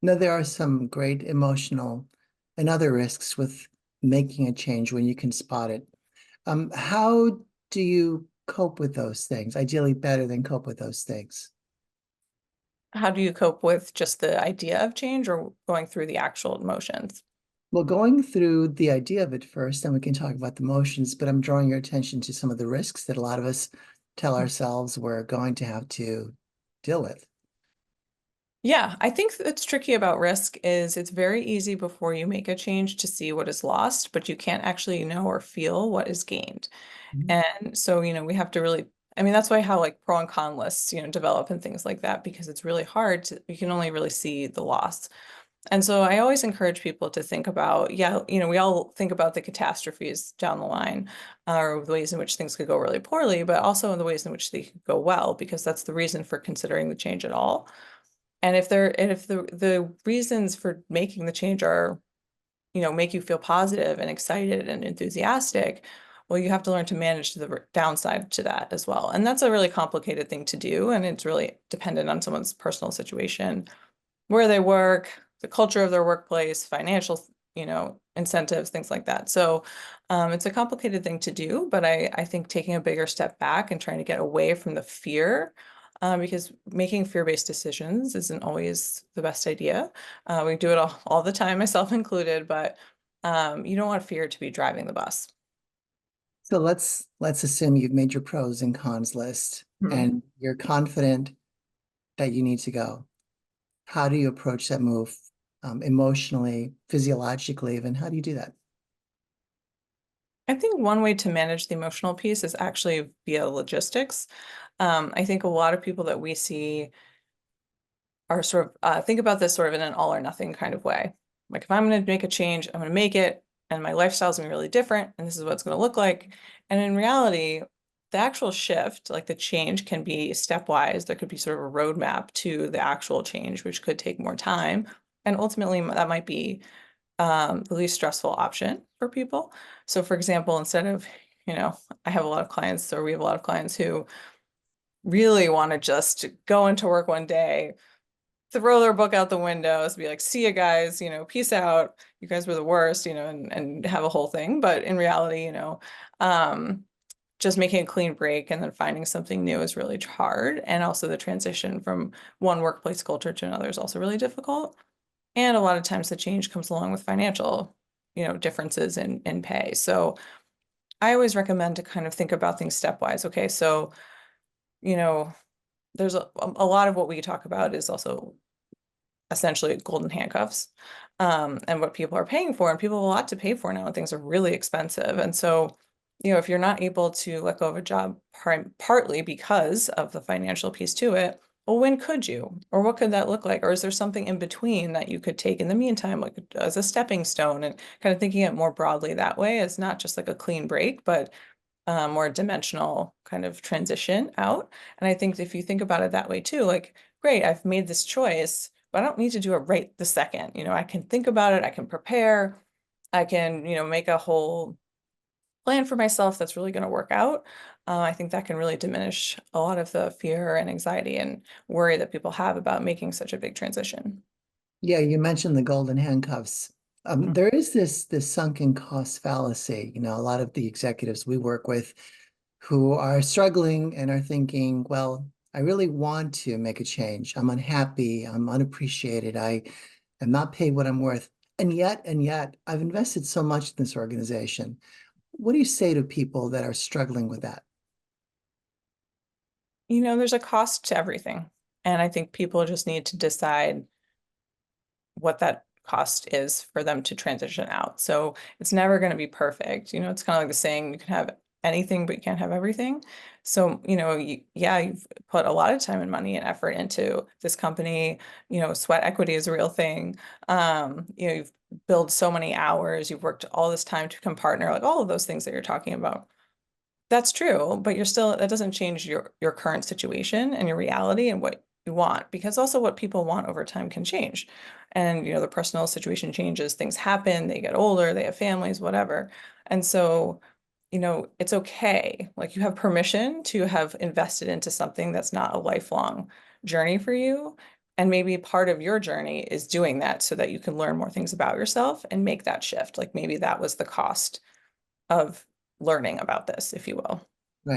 Now, there are some great emotional and other risks with making a change when you can spot it. How do you cope with those things? Ideally, better than cope with those things. How do you cope with just the idea of change or going through the actual emotions? Well, going through the idea of it first, then we can talk about the motions, but I'm drawing your attention to some of the risks that a lot of us tell ourselves we're going to have to deal with. Yeah, I think that's tricky about risk is it's very easy before you make a change to see what is lost, but you can't actually know or feel what is gained. Mhm. And so, we have to really, I mean, that's why how like pro and con lists, develop and things like that, because it's really hard to, you can only really see the loss. And so I always encourage people to think about, yeah, we all think about the catastrophes down the line, or the ways in which things could go really poorly, but also in the ways in which they could go well, because that's the reason for considering the change at all. And if the reasons for making the change are, make you feel positive and excited and enthusiastic, well, you have to learn to manage the downside to that as well. And that's a really complicated thing to do, and it's really dependent on someone's personal situation, where they work, the culture of their workplace, financial, incentives, things like that. So it's a complicated thing to do, but I think taking a bigger step back and trying to get away from the fear, because making fear-based decisions isn't always the best idea. We do it all the time, myself included, but you don't want fear to be driving the bus. So let's assume you've made your pros and cons list Mhm. and you're confident that you need to go. How do you approach that move emotionally, physiologically, even? How do you do that? I think one way to manage the emotional piece is actually via logistics. I think a lot of people that we see are sort of think about this sort of in an all or nothing kind of way. Like if I'm going to make a change, I'm going to make it, and my lifestyle's going to be really different, and this is what it's going to look like. And in reality, the actual shift, like the change, can be stepwise. There could be sort of a roadmap to the actual change, which could take more time, and ultimately that might be the least stressful option for people. So, for example, instead of I have a lot of clients, or we have a lot of clients who really want to just go into work one day, throw their book out the windows, be like, see you guys, peace out. You guys were the worst, and have a whole thing. But in reality, um, just making a clean break and then finding something new is really hard. And also the transition from one workplace culture to another is also really difficult. And a lot of times the change comes along with financial, differences in pay. So I always recommend to kind of think about things stepwise. Okay, so, you know, there's a lot of what we talk about is also essentially golden handcuffs, and what people are paying for. And people have a lot to pay for now, and things are really expensive. And so, if you're not able to let go of a job partly because of the financial piece to it, well, when could you? Or what could that look like? Or is there something in between that you could take in the meantime, like as a stepping stone, and kind of thinking it more broadly that way as not just like a clean break, but more dimensional kind of transition out. And I think if you think about it that way too, like, great, I've made this choice, but I don't need to do it right this second. I can think about it, I can prepare, I can, make a whole plan for myself that's really going to work out. I think that can really diminish a lot of the fear and anxiety and worry that people have about making such a big transition. Yeah, you mentioned the golden handcuffs. Mhm. There is this sunken cost fallacy. A lot of the executives we work with who are struggling and are thinking, well, I really want to make a change. I'm unhappy. I'm unappreciated. I am not paid what I'm worth. And yet, I've invested so much in this organization. What do you say to people that are struggling with that? There's a cost to everything. And I think people just need to decide what that cost is for them to transition out. So it's never going to be perfect. It's kind of like the saying, you can have anything, but you can't have everything. So, yeah, you've put a lot of time and money and effort into this company. Sweat equity is a real thing. You've built so many hours, you've worked all this time to become partner, like all of those things that you're talking about. That's true, but that doesn't change your current situation and your reality and what you want, because also what people want over time can change. And the personal situation changes, things happen, they get older, they have families, whatever. And so, it's okay. Like you have permission to have invested into something that's not a lifelong journey for you. And maybe part of your journey is doing that so that you can learn more things about yourself and make that shift. Like maybe that was the cost of learning about this, if you will.